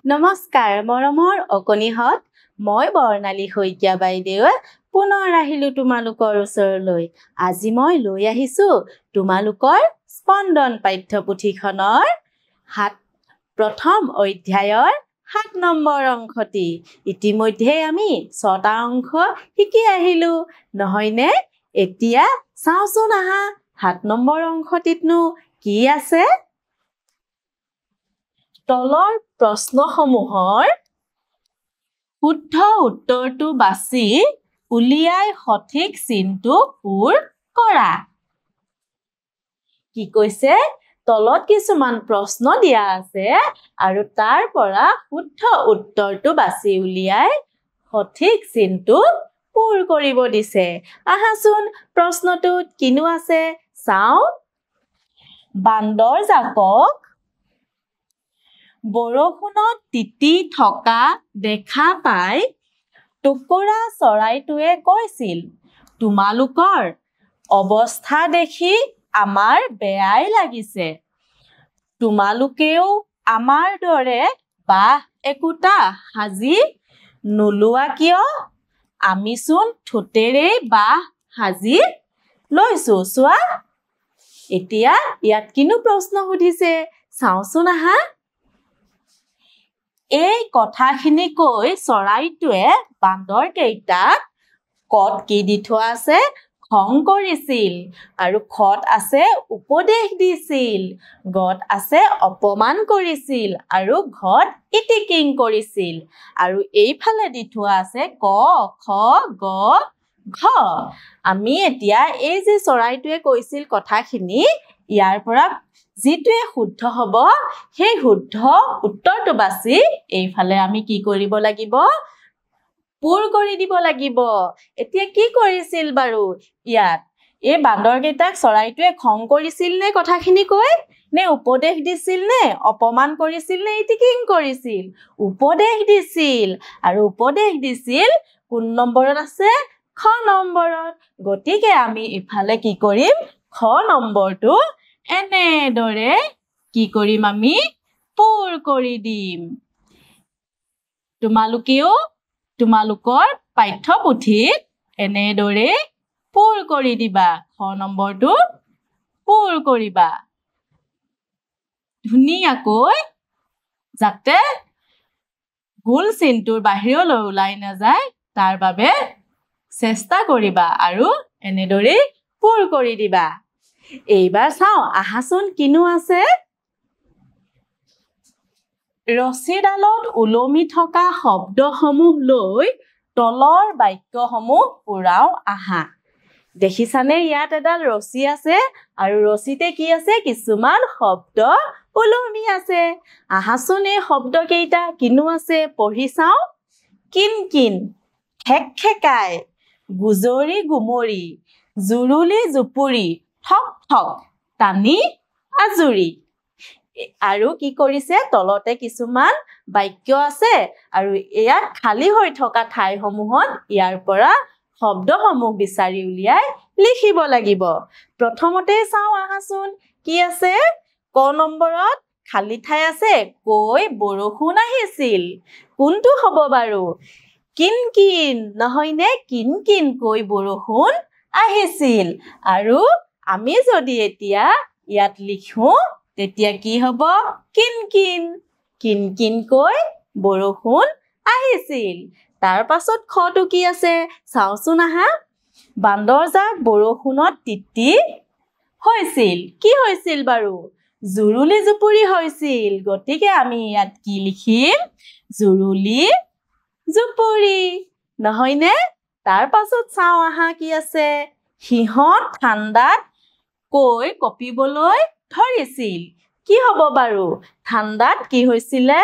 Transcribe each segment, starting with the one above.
নমস্কাৰ মৰমৰ অকণিহঁত মই বৰ্ণালী শইকীয়া বাইদেৱে পুনৰ আহিলোঁ তোমালোকৰ ওচৰলৈ আজি মই লৈ আহিছোঁ তোমালোকৰ স্পন্দন পাঠ্যপুথিখনৰ প্ৰথম অধ্যায়ৰ ৭ নম্বৰ অংশটি ইতিমধ্যে আমি ৬টা অংশ শিকি আহিলোঁ নহয়নে এতিয়া চাওঁচোন আহা ৭ নম্বৰ অংশটিতনো কি আছে তলৰ প্ৰশ্নসমূহৰ শুদ্ধ উত্তৰটো বাছি উলিয়াই সঠিক চিনটো পূৰ কৰা কি কৈছে তলত কিছুমান প্ৰশ্ন দিয়া আছে আৰু তাৰ পৰা শুদ্ধ উত্তৰটো বাছি উলিয়াই সঠিক চিনটো পূৰ কৰিব দিছে আহাচোন প্ৰশ্নটোত কিনো আছে চাও বান্দৰ জাকক বৰষুণত তিতি থকা দেখা পাই টুকুৰা চৰাইটোৱে কৈছিল তোমালোকৰ অৱস্থা দেখি আমাৰ বেয়াই লাগিছে তোমালোকেও আমাৰ দৰে বাহ একোটা সাজি নোলোৱা কিয় আমিচোন ঠোঁটেৰে বাহ সাজি লৈছো চোৱা এতিয়া ইয়াত কিনো প্ৰশ্ন সুধিছে চাওঁচোন আহা এই কথাখিনি কৈ চৰাইটোৱে বান্দৰ কেইটাক কত কি দি থোৱা আছে খং কৰিছিল আৰু খত আছে উপদেশ দিছিল গত আছে অপমান কৰিছিল আৰু ঘত ইটিকিং কৰিছিল আৰু এইফালে দি থোৱা আছে ক খ গ ঘ আমি এতিয়া এই যে চৰাইটোৱে কৈছিল কথাখিনি ইয়াৰ পৰা যিটোৱে শুদ্ধ হ'ব সেই শুদ্ধ উত্তৰটো বাছি এইফালে আমি কি কৰিব লাগিব পূৰ কৰি দিব লাগিব এতিয়া কি কৰিছিল বাৰু ইয়াত এই বান্দৰ কেইটাক চৰাইটোৱে খং কৰিছিল নে কথাখিনি কৈ নে উপদেশ দিছিল নে অপমান কৰিছিল নে ইটিকিং কৰিছিল উপদেশ দিছিল আৰু উপদেশ দিছিল কোন নম্বৰত আছে খ নম্বৰত গতিকে আমি ইফালে কি কৰিম খ নম্বৰটো এনেদৰে কি কৰিম আমি পূৰ কৰি দিম তোমালোকেও তোমালোকৰ পাঠ্যপুথিত এনেদৰে পূৰ কৰি দিবা খ নম্বৰটো পূৰ কৰিবা ধুনীয়াকৈ যাতে গোল চিনটোৰ বাহিৰলৈ ওলাই নাযায় তাৰ বাবে চেষ্টা কৰিবা আৰু এনেদৰে পূৰ কৰি দিবা এইবাৰ চাও আহাচোন কিনো আছে ৰছীডালত ওলমি থকা শব্দসমূহ লৈ তলৰ বাক্যসমূহ পুৰাও আহা দেখিছানে ইয়াত এডাল ৰছী আছে আৰু ৰছীতে কি আছে কিছুমান শব্দ ওলমি আছে আহাচোন এই শব্দ কেইটা কিনো আছে পঢ়ি চাও কিন কিন খেক খেকাই গুজৰি গুমৰি জুৰুলি জুপুৰি ঠক ঠক টানি আজুৰি আৰু কি কৰিছে তলতে কিছুমান বাক্য আছে আৰু ইয়াত খালী হৈ থকা ঠাইসমূহত ইয়াৰ পৰা শব্দসমূহ বিচাৰি উলিয়াই লিখিব লাগিব প্ৰথমতে চাও আহাচোন কি আছে ক নম্বৰত খালী ঠাই আছে কৈ বৰষুণ আহিছিল কোনটো হ'ব বাৰু কিন কিন নহয়নে কিন কিন কৈ বৰষুণ আহিছিল আৰু আমি যদি এতিয়া ইয়াত লিখো তেতিয়া কি হ'ব কিন কিন কৈ বৰষুণ আহিছিল তাৰ পাছত খটো কি আছে চাওচোন আহা বান্দৰজাক বৰষুণত তিতি হৈছিল কি হৈছিল বাৰু জুৰুলি জুপুৰি হৈছিল গতিকে আমি ইয়াত কি লিখিম জুৰুলি জুপুৰি নহয়নে তাৰ পাছত চাও আহা কি আছে সিহঁত ঠাণ্ডাত কৈ কঁপিবলৈ ধৰিছিল কি হ'ব বাৰু ঠাণ্ডাত কি হৈছিলে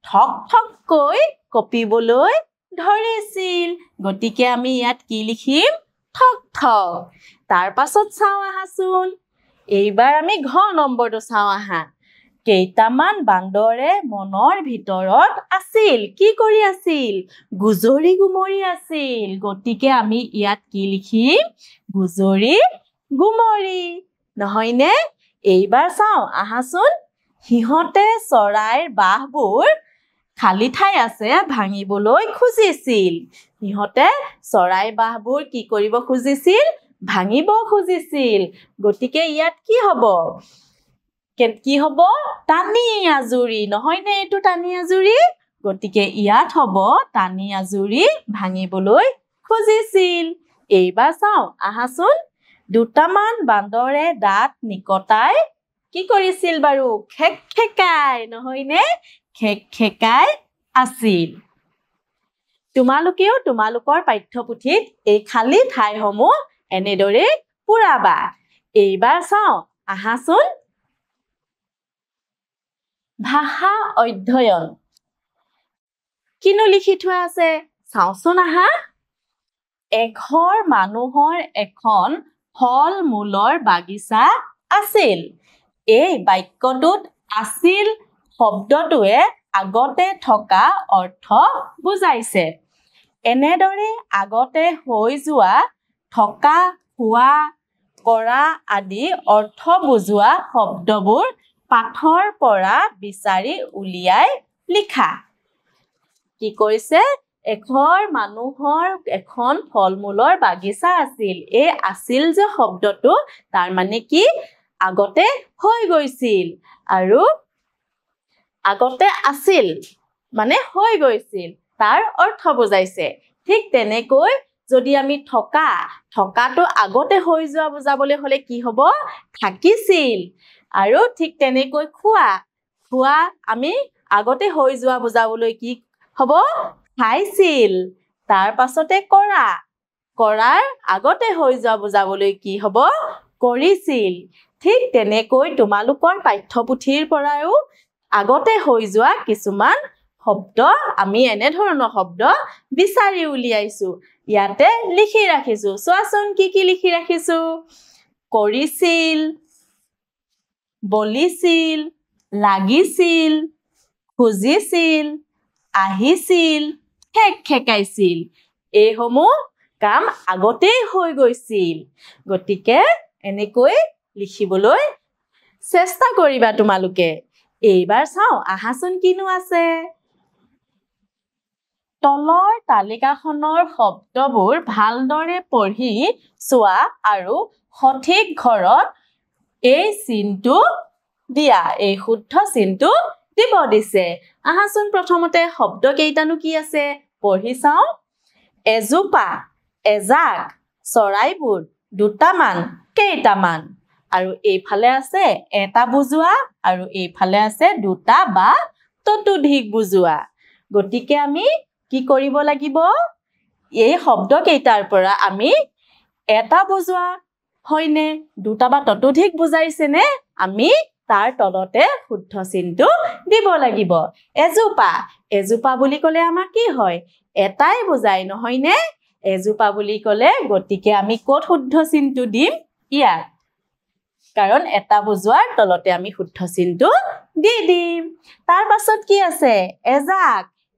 ঠক ঠককৈ কঁপিবলৈ ধৰিছিল গতিকে আমি ইয়াত কি লিখিম ঠক ঠক তাৰ পাছত চাও আহাচোন এইবাৰ আমি ঘ নম্বৰটো চাও আহা কেইটামান বান্দৰে মনৰ ভিতৰত আছিল কি কৰি আছিল গুজৰি গুমৰি আছিল গতিকে আমি ইয়াত কি লিখিম গুজৰি গুমৰি নহয়নে এইবাৰ চাও আহাচোন সিহঁতে চৰাইৰ বাহবোৰ খালি ঠাই আছে ভাঙিবলৈ খুজিছিল সিহঁতে চৰাই বাহবোৰ কি কৰিব খুজিছিল ভাঙিব খুজিছিল গতিকে ইয়াত কি হ'ব কি হ'ব টানি আজুৰি নহয় নে এটো টানি আজুৰি গতিকে ইয়াত হ'ব টানি আজুৰি ভাঙিবলৈ খুজিছিল এইবাৰ চাও আহাচোন দুটামান বান্দৰে দাঁত নিকটাই কি কৰিছিল বাৰু খেকখেকাই নহয় নে খেকখেকাই আছিল তোমালোকেও তোমালোকৰ পাঠ্যপুথিত এই খালি ঠাইসমূহ এনেদৰে পুৰাবা এইবাৰ চাও আহাচোন ভাষা অধ্যয়ন কিনো লিখি থোৱা আছে চাওচোন আহা এঘৰ মানুহৰ এখন ফল মূলৰ বাগিচা আছিল এই বাক্যটোত আছিল শব্দটোৱে আগতে থকা অৰ্থ বুজাইছে এনেদৰে আগতে হৈ যোৱা থকা খোৱা কৰা আদি অৰ্থ বুজোৱা শব্দবোৰ পাঠৰ পৰা বিচাৰি উলিয়াই লিখা কি কৰিছে এঘৰ মানুহৰ এখন ফল মূলৰ বাগিচা আছিল এই আছিল যে শব্দটো তাৰ মানে কি আগতে হৈ গৈছিল আৰু আগতে আছিল মানে হৈ গৈছিল তাৰ অৰ্থ বুজাইছে ঠিক তেনেকৈ যদি আমি থকাটো আগতে হৈ যোৱা বুজাবলৈ হলে কি হ'ব থাকিছিল আৰু ঠিক তেনেকৈ খোৱা আমি আগতে হৈ যোৱা বুজাবলৈ কি হ'ব খাইছিল তাৰ পাছতে কৰাৰ আগতে হৈ যোৱা বুজাবলৈ কি হ'ব কৰিছিল ঠিক তেনেকৈ তোমালোকৰ পাঠ্যপুথিৰ পৰাও আগতে হৈ যোৱা কিছুমান শব্দ আমি এনে ধৰণৰ শব্দ বিচাৰি উলিয়াইছো ইয়াতে লিখি ৰাখিছো চোৱাচোন কি লিখি ৰাখিছো কৰিছিল বলিছিল লাগিছিল খুজিছিল আহিছিল খেকখেকাইছিল এইসমূহ কাম আগতেই হৈ গৈছিল গতিকে এনেকৈ লিখিবলৈ চেষ্টা কৰিবা তোমালোকে এইবাৰ চাও আহাচোন কিনো আছে তলৰ তালিকাখনৰ শব্দবোৰ ভালদৰে পঢ়ি চোৱা আৰু সঠিক ঘৰত এই চিনটো দিয়া এই শুদ্ধ চিনটো দিব দিছে আহাচোন প্ৰথমতে শব্দ কেইটানো কি আছে পঢ়ি চাও এজোপা এজাক চৰাইবোৰ দুটামান কেইটামান আৰু এইফালে আছে এটা বুজোৱা আৰু এইফালে আছে দুটা বা ততোধিক বুজোৱা গতিকে আমি কি কৰিব লাগিব এই শব্দ কেইটাৰ পৰা আমি এটা বুজোৱা হয়নে দুটা বা ততোধিক বুজাইছে নে আমি তাৰ তলতে শুদ্ধ চিনটো দিব লাগিব এজোপা বুলি ক'লে আমাৰ কি হয় এটাই বুজাই নহয় নে এজোপা বুলি ক'লে গতিকে আমি ক'ত শুদ্ধ চিনটো দিম ইয়াত কাৰণ এটা বুজোৱাৰ তলতে আমি শুদ্ধ চিনটো দি দিম তাৰ পাছত কি আছে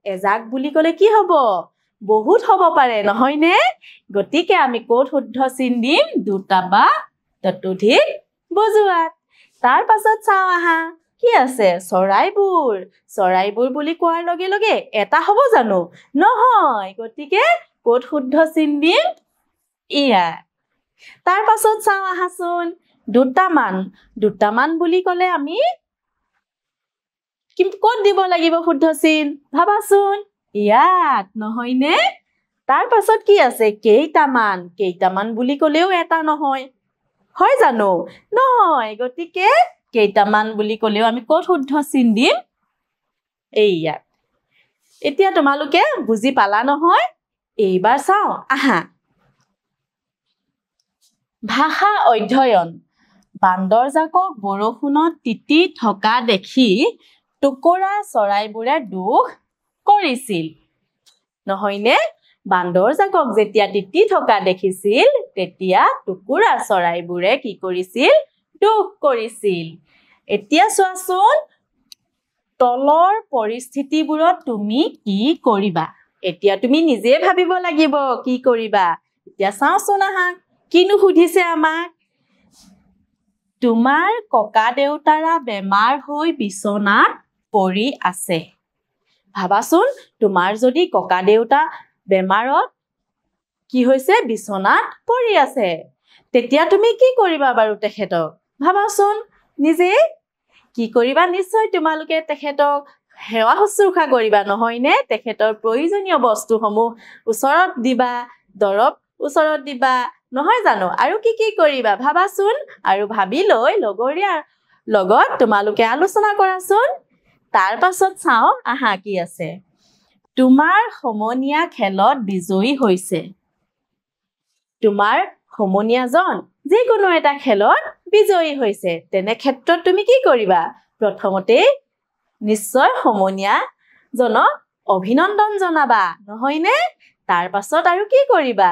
এজাক বুলি ক'লে কি হ'ব বহুত হ'ব পাৰে নহয় নে গতিকে আমি ক'ত শুদ্ধ চিন দিম দুটা বা ততোধিক বুজোৱাত তাৰ পাছত চাও আহা কি আছে চৰাইবোৰ বুলি কোৱাৰ লগে লগে এটা হ'ব জানো নহয় গতিকে ক'ত শুদ্ধ চিন দিম ইয়াত তাৰ পাছত চাও আহাচোন দুটামান বুলি ক'লে আমি ক'ত দিব লাগিব শুদ্ধ চিন ভাবাচোন ইয়াত নহয় নে তাৰ পাছত কি আছে কেইটামান বুলি ক'লেও এটা নহয় হয় জানো নহয় গতিকে কেইটামান বুলি ক'লেও আমি ক'ত শুদ্ধ চিন দিম এইয়াত এতিয়া তোমালোকে বুজি পালা নহয় এইবাৰ চাও আহা ভাষা অধ্যয়ন বান্দৰজাকক বৰষুণত তিতি থকা দেখি টুকুৰা চৰাইবোৰে দুখ কৰিছিল নহয়নে বান্দৰজাকক যেতিয়া তিতি থকা দেখিছিল তেতিয়া টুকুৰা চৰাইবোৰে কি কৰিছিল দুখ কৰিছিল এতিয়া চোৱাচোন তলৰ পৰিস্থিতিবোৰত তুমি কি কৰিবা এতিয়া তুমি নিজে ভাবিব লাগিব কি কৰিবা এতিয়া চাওচোন আহা কিনো সুধিছে আমাক তোমাৰ ককা দেউতাৰা বেমাৰ হৈ বিছনাত পৰি আছে ভাবাচোন তোমাৰ যদি ককা দেউতা বেমাৰত কি হৈছে বিছনাত পৰি আছে তেতিয়া তুমি কি কৰিবা বাৰু তেখেতক ভাবাচোন নিজে কি কৰিবা নিশ্চয় তোমালোকে তেখেতক সেৱা শুশ্ৰূষা কৰিবা নহয়নে তেখেতৰ প্ৰয়োজনীয় বস্তুসমূহ ওচৰত দিবা দৰৱ ওচৰত দিবা নহয় জানো আৰু কি কৰিবা ভাবাচোন আৰু ভাবি লৈ লগৰীয়াৰ লগত তোমালোকে আলোচনা কৰাচোন তাৰ পাছত চাও আহা কি আছে তোমাৰ সমনীয়া খেলত বিজয়ী হৈছে তোমাৰ সমনীয়াজন যিকোনো এটা খেলত বিজয়ী হৈছে তেনে ক্ষেত্ৰত তুমি কি কৰিবা প্ৰথমতে নিশ্চয় সমনীয়াজনক অভিনন্দন জনাবা নহয়নে তাৰ পাছত আৰু কি কৰিবা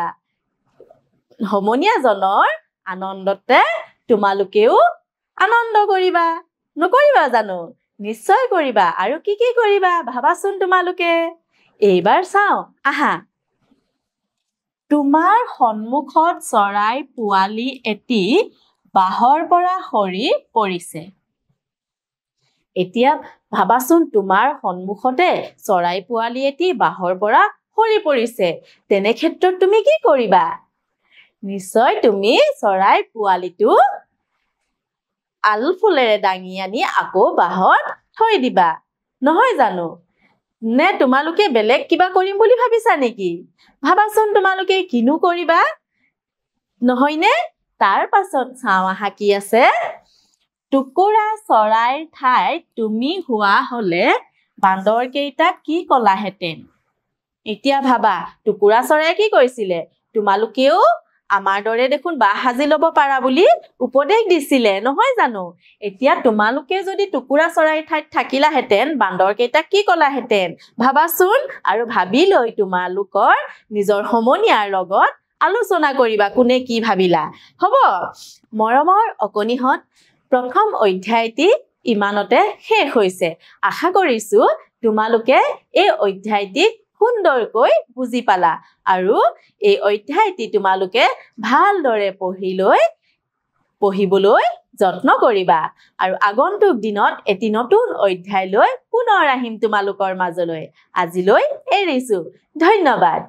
সমনীয়াজনৰ আনন্দতে তোমালোকেও আনন্দ কৰিবা নকৰিবা জানো নিশ্চয় কৰিবা আৰু কি কৰিবা ভাবাচোন তোমালোকে এইবাৰ চাও আহা তোমাৰ সন্মুখত চৰাই পোৱালি এটি বাহৰ পৰা সৰি পৰিছে এতিয়া ভাবাচোন তোমাৰ সন্মুখতে চৰাই পোৱালি এটি বাহৰ পৰা সৰি পৰিছে তেনে ক্ষেত্ৰত তুমি কি কৰিবা নিশ্চয় তুমি চৰাই পোৱালিটো আলফুলেৰে দাঙি আনি আকৌ বাহত থৈ দিবা নহয় জানো নে তোমালোকে বেলেগ কিবা কৰিম বুলি ভাবিছা নেকি ভাবাচোন তোমালোকে কিনো কৰিবা নহয়নে তাৰ পাছত চাও আহা কি আছে টুকুৰা চৰাইৰ ঠাইত তুমি হোৱা হলে বান্দৰ কেইটা কি কলাহেঁতেন এতিয়া ভাবা টুকুৰা চৰাই কি কৈছিলে তোমালোকেও আমাৰ দৰে দেখোন বাহ সাজি ল'ব পাৰা বুলি উপদেশ দিছিলে নহয় জানো এতিয়া তোমালোকে যদি টুকুৰা চৰাইৰ ঠাইত থাকিলাহেঁতেন বান্দৰ কেইটা কি কলাহেঁতেন ভাবাচোন আৰু ভাবি লৈ তোমালোকৰ নিজৰ সমনীয়াৰ লগত আলোচনা কৰিবা কোনে কি ভাবিলা হ'ব মৰমৰ অকণিহঁত প্ৰথম অধ্যায়টি ইমানতে শেষ হৈছে আশা কৰিছো তোমালোকে এই অধ্যায়টি সুন্দৰকৈ বুজি পালা আৰু এই অধ্যায়টি তোমালোকে ভালদৰে পঢ়িবলৈ যত্ন কৰিবা আৰু আগন্তুক দিনত এটি নতুন অধ্যায় লৈ পুনৰ আহিম তোমালোকৰ মাজলৈ আজিলৈ এৰিছো ধন্যবাদ